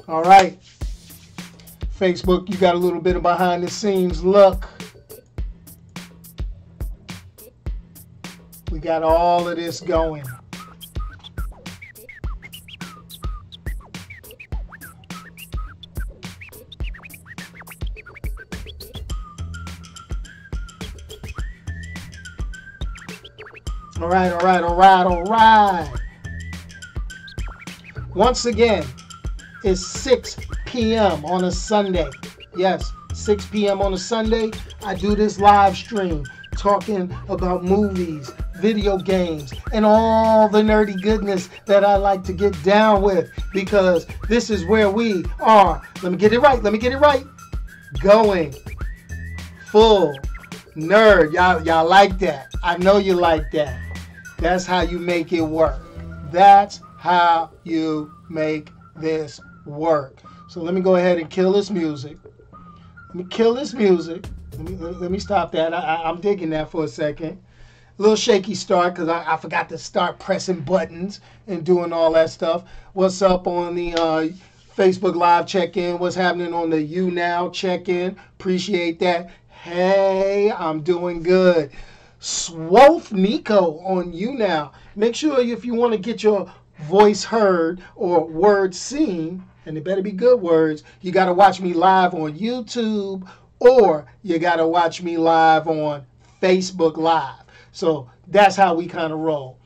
All right. Facebook, you got a little bit of behind the scenes look. We got all of this going. All right, all right, all right, all right. Once again, it's 6 p.m. on a Sunday. Yes, 6 p.m. on a Sunday. I do this live stream talking about movies, video games, and all the nerdy goodness that I like to get down with, because this is where we are. Let me get it right. Let me get it right. Going full nerd. Y'all like that. I know you like that. That's how you make it work. That's how you make this work. So let me go ahead and kill this music. Let me kill this music. Let me stop that. I'm digging that for a second. A little shaky start because I forgot to start pressing buttons and doing all that stuff. What's up on the Facebook Live check-in? What's happening on the You Now check-in? Appreciate that. Hey, I'm doing good. Swof Nico on You Now. Make sure if you want to get your voice heard or words seen, and it better be good words, you got to watch me live on YouTube, or you got to watch me live on Facebook Live. So that's how we kind of roll.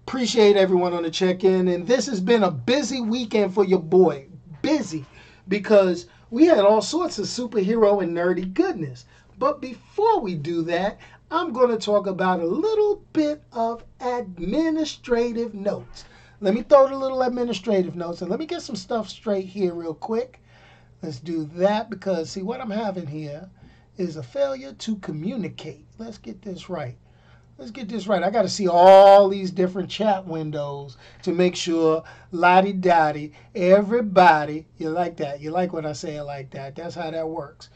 Appreciate everyone on the check-in. And this has been a busy weekend for your boy. Busy because we had all sorts of superhero and nerdy goodness. But before we do that, I'm going to talk about a little bit of administrative notes. Let me throw the little administrative notes and let me get some stuff straight here real quick. Let's do that because, see, what I'm having here is a failure to communicate. Let's get this right. Let's get this right. I got to see all these different chat windows to make sure, lottie-dottie, everybody, you like that. You like when I say it like that. That's how that works.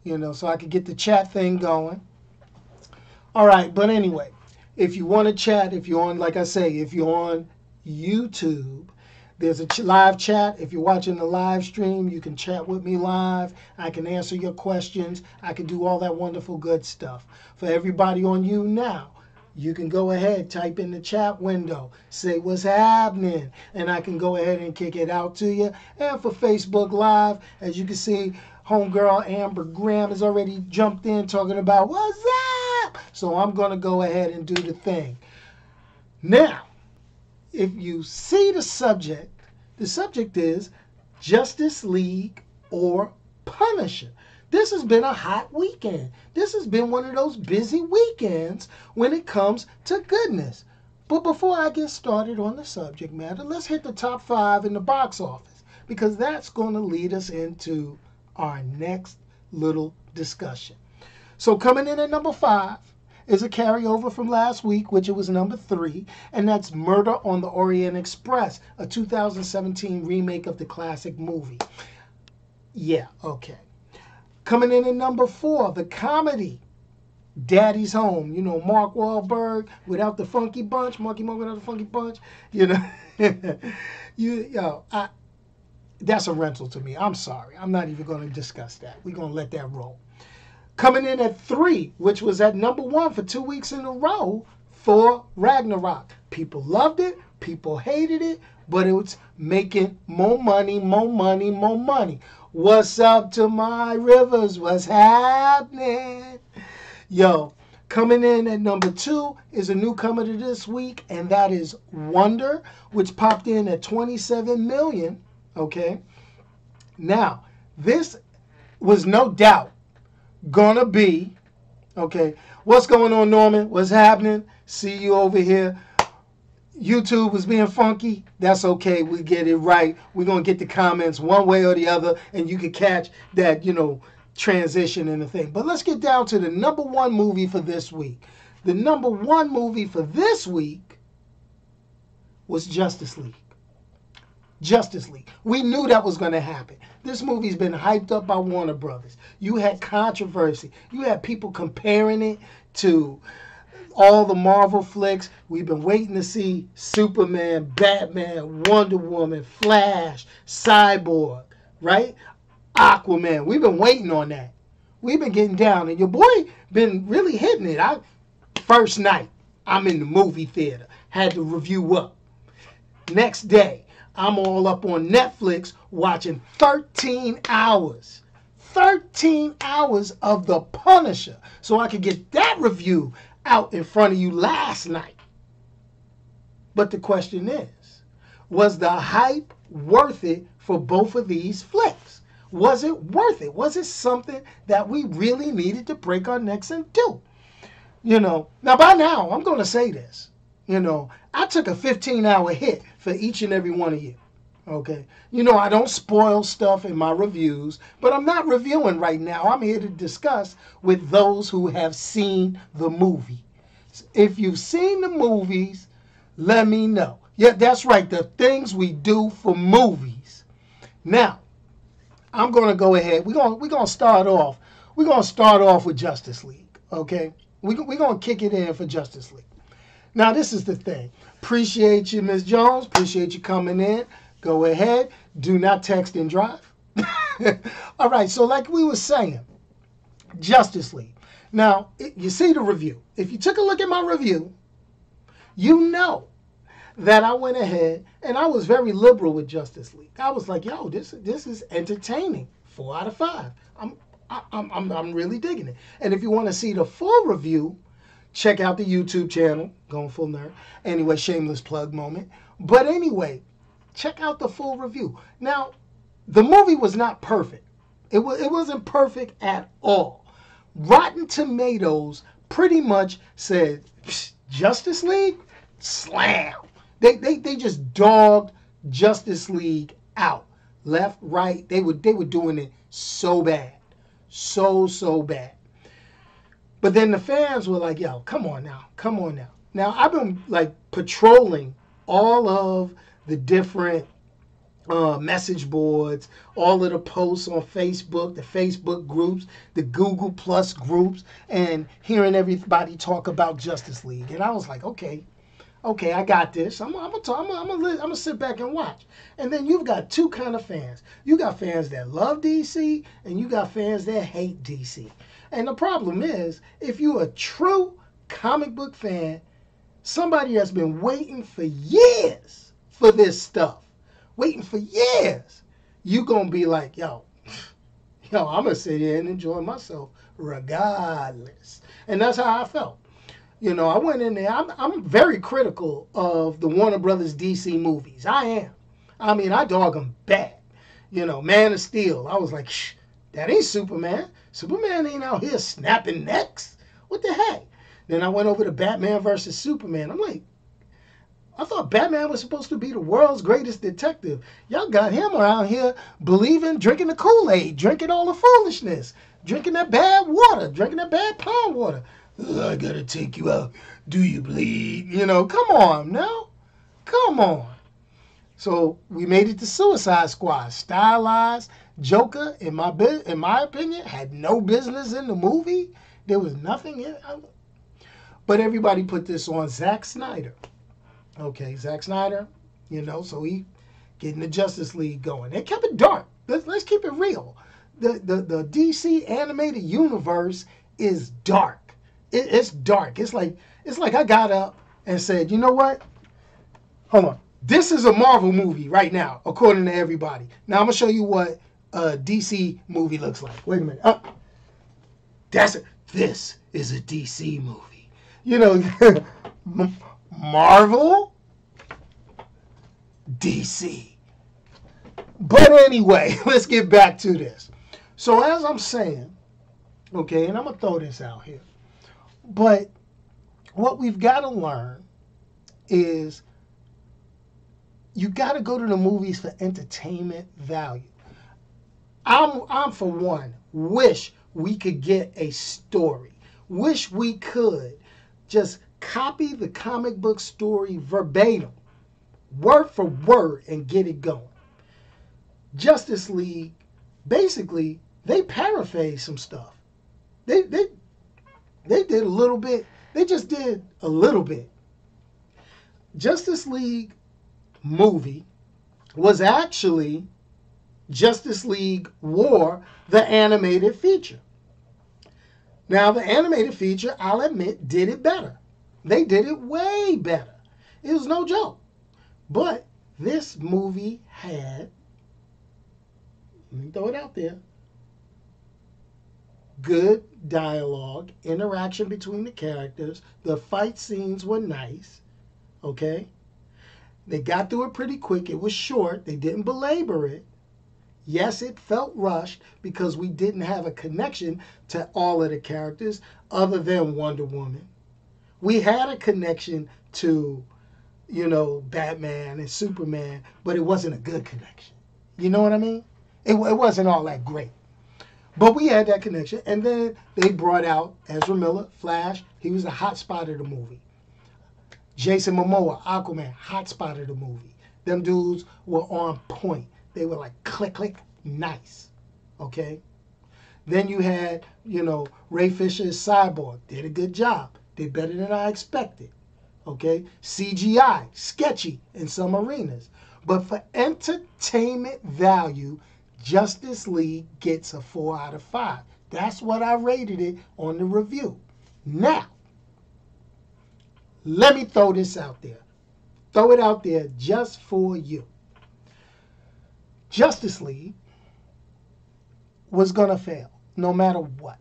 You know, so I could get the chat thing going. All right, but anyway, if you want to chat, if you're on, like I say, if you're on YouTube, there's a live chat. If you're watching the live stream, you can chat with me live. I can answer your questions. I can do all that wonderful good stuff. For everybody on You Now, you can go ahead, type in the chat window, say what's happening, and I can go ahead and kick it out to you. And for Facebook Live, as you can see, homegirl Amber Graham has already jumped in talking about what's up. So I'm going to go ahead and do the thing. Now, if you see the subject is Justice League or Punisher. This has been a hot weekend. This has been one of those busy weekends when it comes to goodness. But before I get started on the subject matter, let's hit the top 5 in the box office, because that's going to lead us into our next little discussion. So coming in at number 5 is a carryover from last week, which it was number 3, and that's Murder on the Orient Express, a 2017 remake of the classic movie. Yeah, okay. Coming in at number 4, the comedy Daddy's Home. You know, Mark Wahlberg without the funky bunch, Marky Mark without the funky bunch. You know, that's a rental to me. I'm sorry. I'm not even going to discuss that. We're going to let that roll. Coming in at 3, which was at number 1 for 2 weeks in a row, Thor Ragnarok. People loved it. People hated it. But it was making more money, more money, more money. What's up to my rivers? What's happening? Yo, coming in at number 2 is a newcomer to this week, and that is Wonder, which popped in at 27 million. Okay. Now, this was no doubt gonna be, okay, what's going on, Norman? What's happening? See you over here. YouTube was being funky. That's okay. We get it right. We're going to get the comments one way or the other, and you can catch that, you know, transition in the thing. But let's get down to the number 1 movie for this week. The number 1 movie for this week was Justice League. Justice League. We knew that was going to happen. This movie's been hyped up by Warner Brothers. You had controversy. You had people comparing it to all the Marvel flicks. We've been waiting to see Superman, Batman, Wonder Woman, Flash, Cyborg, right? Aquaman. We've been waiting on that. We've been getting down, and your boy been really hitting it. First night, I'm in the movie theater. Had the review up. Next day, I'm all up on Netflix watching 13 hours. 13 hours of The Punisher, so I could get that review out in front of you last night. But the question is, was the hype worth it for both of these flicks? Was it worth it? Was it something that we really needed to break our necks and do? Now by now, I'm going to say this. I took a 15-hour hit for each and every one of you. Okay. I don't spoil stuff in my reviews, but I'm not reviewing right now. I'm here to discuss with those who have seen the movie. If you've seen the movies, let me know. Yeah, that's right. The things we do for movies. Now, I'm going to go ahead. We're going to start off. We're going to start off with Justice League. Okay. We're going to kick it in for Justice League. Now, this is the thing. Appreciate you, Ms. Jones. Appreciate you coming in. Go ahead. Do not text and drive. All right. So like we were saying, Justice League. Now, you see the review. If you took a look at my review, you know that I went ahead and I was very liberal with Justice League. I was like, yo, this is entertaining. 4 out of 5. I'm really digging it. And if you want to see the full review, check out the YouTube channel, Going Full Nerd. Anyway, shameless plug moment. But anyway, check out the full review. Now, the movie was not perfect. It wasn't perfect at all. Rotten Tomatoes pretty much said, Justice League? Slam. They just dogged Justice League out. Left, right. They were doing it so bad. So bad. But then the fans were like, yo, come on now. Come on now. Now, I've been like patrolling all of the different message boards, all of the posts on Facebook, the Facebook groups, the Google Plus groups, and hearing everybody talk about Justice League. And I was like, okay, I got this. I'm gonna sit back and watch. And then you've got two kind of fans. You got fans that love DC, and you got fans that hate DC. And the problem is, if you're a true comic book fan, somebody that's been waiting for years for this stuff, waiting for years, you gonna be like, yo, I'm gonna sit here and enjoy myself regardless. And that's how I felt. I went in there. I'm very critical of the Warner Brothers DC movies. I am. I mean, I dog them bad. Man of Steel. I was like, shh, that ain't Superman. Superman ain't out here snapping necks. What the heck? Then I went over to Batman versus Superman. I'm like, I thought Batman was supposed to be the world's greatest detective. Y'all got him around here believing, drinking the Kool-Aid, drinking all the foolishness, drinking that bad water, drinking that bad pond water. I gotta take you out. Do you bleed? Come on now. Come on. So we made it to Suicide Squad. Stylized Joker, in my opinion, had no business in the movie. There was nothing in it. But everybody put this on Zack Snyder. Okay, Zack Snyder, so he getting the Justice League going. They kept it dark. Let's keep it real. The DC animated universe is dark. It's dark. It's like I got up and said, you know what? Hold on. This is a Marvel movie right now, according to everybody. Now I'm gonna show you what a DC movie looks like. Wait a minute. This is a DC movie. Marvel, DC. But anyway, let's get back to this. So as I'm saying, okay, and I'm gonna throw this out here. But what we've got to learn is you got to go to the movies for entertainment value. I'm for one, wish we could get a story. Wish we could just copy the comic book story verbatim, word for word, and get it going. Justice League, basically, they paraphrased some stuff. They did a little bit They just did a little bit. Justice League movie was actually Justice League War, the animated feature. Now, the animated feature, I'll admit, did it better. They did it way better. It was no joke. But this movie had, let me throw it out there, good dialogue, interaction between the characters. The fight scenes were nice. Okay? They got through it pretty quick. It was short. They didn't belabor it. Yes, it felt rushed because we didn't have a connection to all of the characters other than Wonder Woman. We had a connection to, Batman and Superman, but it wasn't a good connection. You know what I mean? It wasn't all that great. But we had that connection. And then they brought out Ezra Miller, Flash. He was the hot spot of the movie. Jason Momoa, Aquaman, hot spot of the movie. Them dudes were on point. They were like click, click, nice. Okay? Then you had, Ray Fisher's Cyborg. Did a good job. Did better than I expected. Okay? CGI, sketchy in some arenas. But for entertainment value, Justice League gets a 4 out of 5. That's what I rated it on the review. Now, let me throw this out there. Throw it out there just for you. Justice League was going to fail no matter what.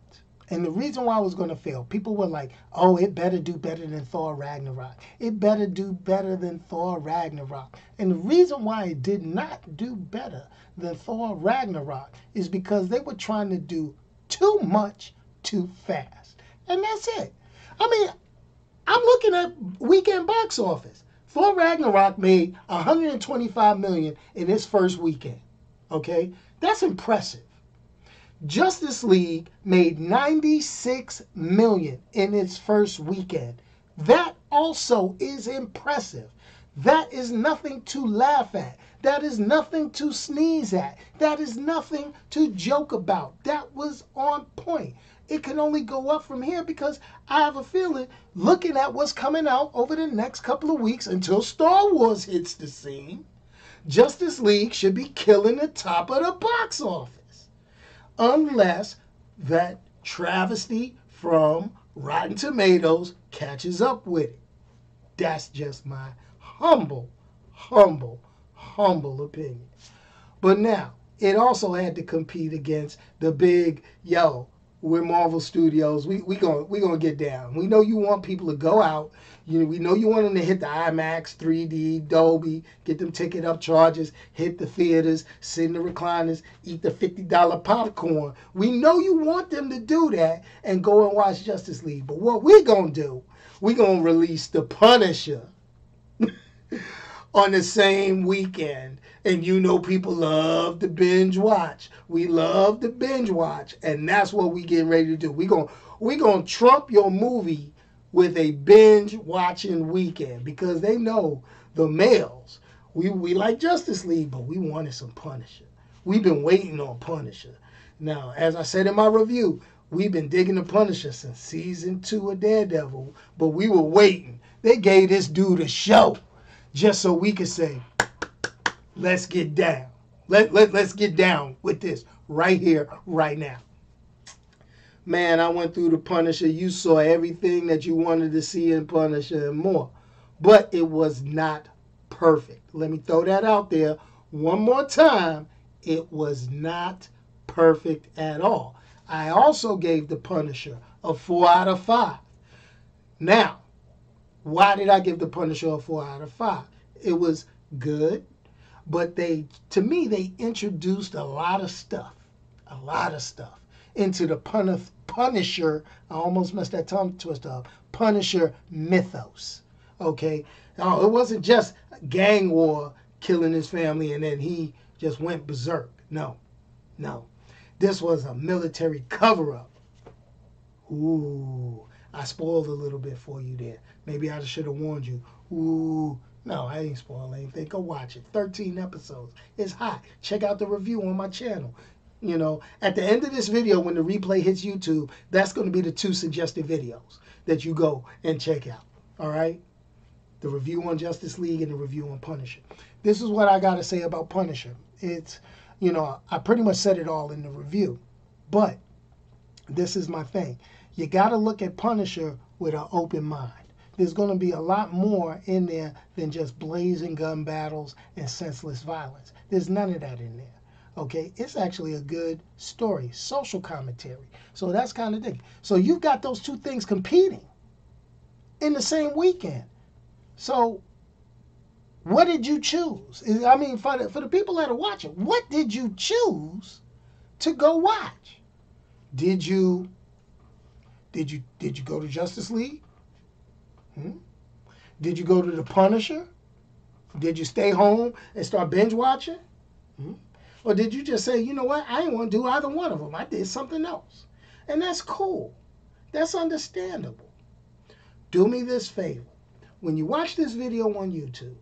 And the reason why it was going to fail, people were like, oh, it better do better than Thor Ragnarok. It better do better than Thor Ragnarok. And the reason why it did not do better than Thor Ragnarok is because they were trying to do too much too fast. And that's it. I mean, I'm looking at weekend box office. Thor Ragnarok made $125 million in its first weekend. Okay? That's impressive. Justice League made $96 million in its first weekend. That also is impressive. That is nothing to laugh at. That is nothing to sneeze at. That is nothing to joke about. That was on point. It can only go up from here because I have a feeling, looking at what's coming out over the next couple of weeks until Star Wars hits the scene, Justice League should be killing the top of the box office. Unless that travesty from Rotten Tomatoes catches up with it. That's just my humble opinion. But now, it also had to compete against the big, we're Marvel Studios. We gonna get down. We know you want people to go out. We know you want them to hit the IMAX, 3D, Dolby, get them ticket up charges, hit the theaters, sit in the recliners, eat the $50 popcorn. We know you want them to do that and go and watch Justice League. But what we're gonna do, we're gonna release The Punisher on the same weekend. And people love to binge watch. We love to binge watch. And that's what we getting ready to do. We're gonna trump your movie with a binge watching weekend. Because they know the males. We like Justice League, but we wanted some Punisher. We've been waiting on Punisher. Now, as I said in my review, we've been digging the Punisher since season 2 of Daredevil. But we were waiting. They gave this dude a show. Just so we could say, let's get down. Let's get down with this right here, right now. Man, I went through the Punisher. You saw everything that you wanted to see in Punisher and more. But it was not perfect. Let me throw that out there one more time. It was not perfect at all. I also gave the Punisher a 4 out of 5. Now, why did I give the Punisher a 4 out of 5? It was good, but to me, they introduced a lot of stuff into the Punisher. I almost messed that tongue twist up. Punisher mythos. Okay, no, it wasn't just gang war, killing his family, and then he just went berserk. No. This was a military cover-up. Ooh, I spoiled a little bit for you there. Maybe I should have warned you. Ooh, no, I ain't spoiling anything. Go watch it. 13 episodes. It's hot. Check out the review on my channel. You know, at the end of this video, when the replay hits YouTube, that's going to be the 2 suggested videos that you go and check out. All right? The review on Justice League and the review on Punisher. This is what I got to say about Punisher. It's, you know, I pretty much said it all in the review. But this is my thing. You got to look at Punisher with an open mind. There's going to be a lot more in there than just blazing gun battles and senseless violence. There's none of that in there. Okay, it's actually a good story, social commentary. So that's kind of thing. So you've got those 2 things competing in the same weekend. So what did you choose? I mean, for the people that are watching, what did you choose to go watch? Did you go to Justice League? Did you go to the Punisher? Did you stay home and start binge watching? Or did you just say, you know what, I ain't want to do either one of them. I did something else. And that's cool. That's understandable. Do me this favor. When you watch this video on YouTube,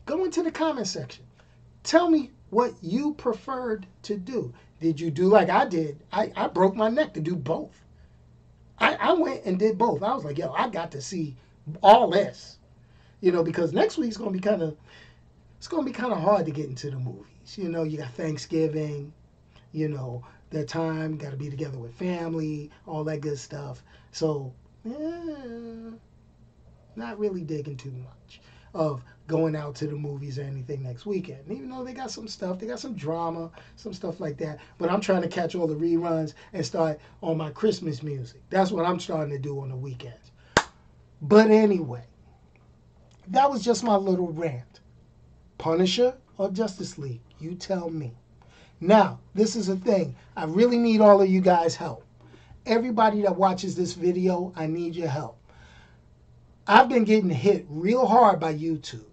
go into the comment section. Tell me what you preferred to do. Did you do like I did? I broke my neck to do both. I went and did both. I was like, yo, I got to see all this. You know, because next week's going to be kind of hard to get into the movies. You know, you got Thanksgiving, you know, that time, got to be together with family, all that good stuff. So, not really digging too much of going out to the movies or anything next weekend. Even though they got some stuff, they got some drama, some stuff like that. But I'm trying to catch all the reruns and start on my Christmas music. That's what I'm starting to do on the weekends. But anyway, that was just my little rant. Punisher or Justice League? You tell me. Now, this is a thing. I really need all of you guys' help. Everybody that watches this video, I need your help. I've been getting hit real hard by YouTube,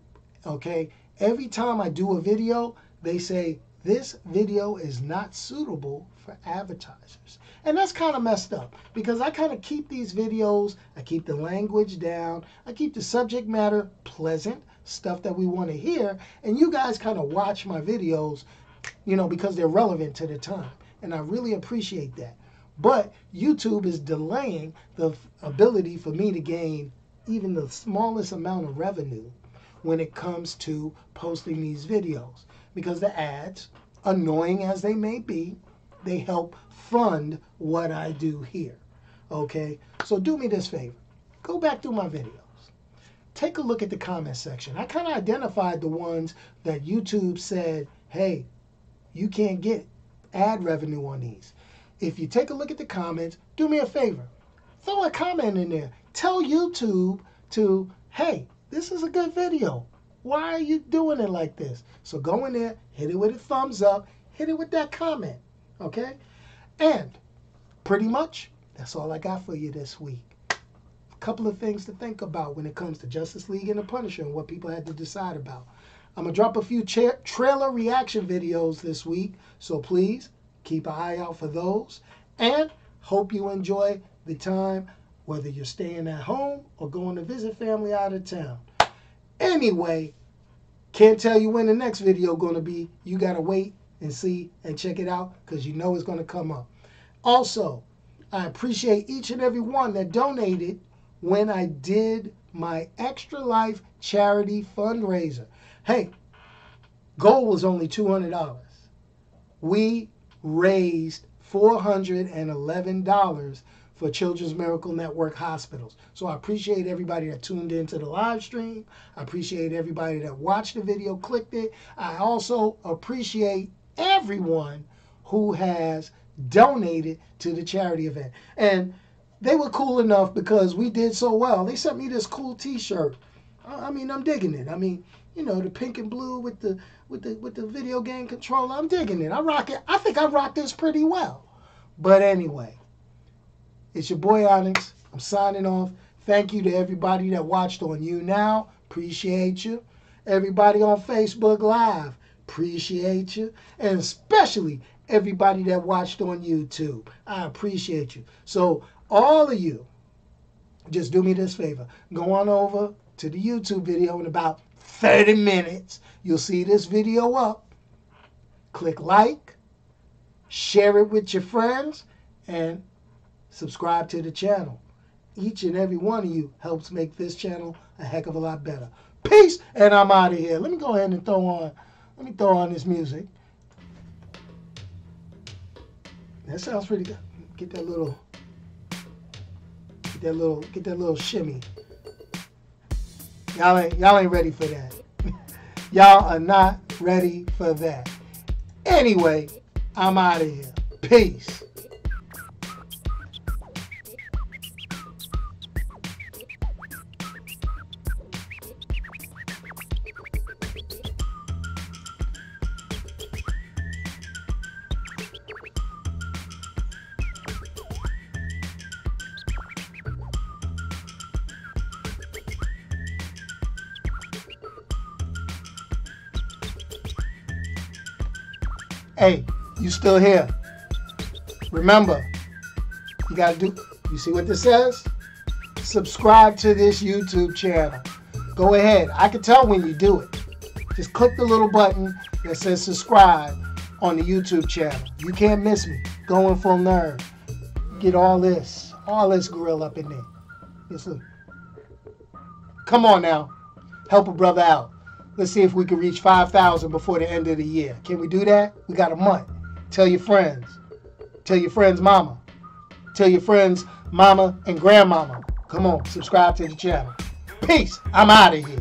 okay? Every time I do a video, they say, this video is not suitable for advertisers. And that's kind of messed up because I kind of keep these videos, I keep the language down, I keep the subject matter pleasant, stuff that we want to hear, and you guys kind of watch my videos, you know, because they're relevant to the time. And I really appreciate that. But YouTube is delaying the ability for me to gain even the smallest amount of revenue when it comes to posting these videos. Because the ads, annoying as they may be, they help fund what I do here. Okay? So do me this favor. Go back through my videos. Take a look at the comment section. I kind of identified the ones that YouTube said, hey, you can't get ad revenue on these. If you take a look at the comments, do me a favor. Throw a comment in there. Tell YouTube to, hey, this is a good video. Why are you doing it like this? So go in there, hit it with a thumbs up, hit it with that comment, okay? And pretty much, that's all I got for you this week. A couple of things to think about when it comes to Justice League and the Punisher and what people had to decide about. I'm going to drop a few trailer reaction videos this week, so please keep an eye out for those. And hope you enjoy the time, whether you're staying at home or going to visit family out of town. Anyway, can't tell you when the next video going to be. You got to wait and see and check it out because you know it's going to come up. Also, I appreciate each and every one that donated when I did my Extra Life charity fundraiser. Hey, goal was only $200. We raised $411 for Children's Miracle Network hospitals. So I appreciate everybody that tuned into the live stream. I appreciate everybody that watched the video, clicked it. I also appreciate everyone who has donated to the charity event. And they were cool enough because we did so well. They sent me this cool t-shirt. I mean, I'm digging it. I mean, you know, the pink and blue with the video game controller. I'm digging it. I rock it. I think I rock this pretty well. But anyway, it's your boy Onyx. I'm signing off. Thank you to everybody that watched on YouNow. Appreciate you. Everybody on Facebook Live. Appreciate you. And especially everybody that watched on YouTube. I appreciate you. So all of you, just do me this favor. Go on over to the YouTube video in about 30 minutes. You'll see this video up. Click like, share it with your friends, and subscribe to the channel. Each and every one of you helps make this channel a heck of a lot better. Peace, and I'm out of here. Let me go ahead and throw on this music. That sounds pretty good. Get that little shimmy. Y'all ain't ready for that. Y'all are not ready for that. Anyway, I'm out of here. Peace. Hey, you still here? Remember, you see what this says? Subscribe to this YouTube channel. Go ahead. I can tell when you do it. Just click the little button that says subscribe on the YouTube channel. You can't miss me. GoingFullNerd. Get all this grill up in there. Yes, look. Come on now. Help a brother out. Let's see if we can reach 5,000 before the end of the year. Can we do that? We got a month. Tell your friends. Tell your friends' mama. Tell your friends' mama and grandmama. Come on, subscribe to the channel. Peace. I'm out of here.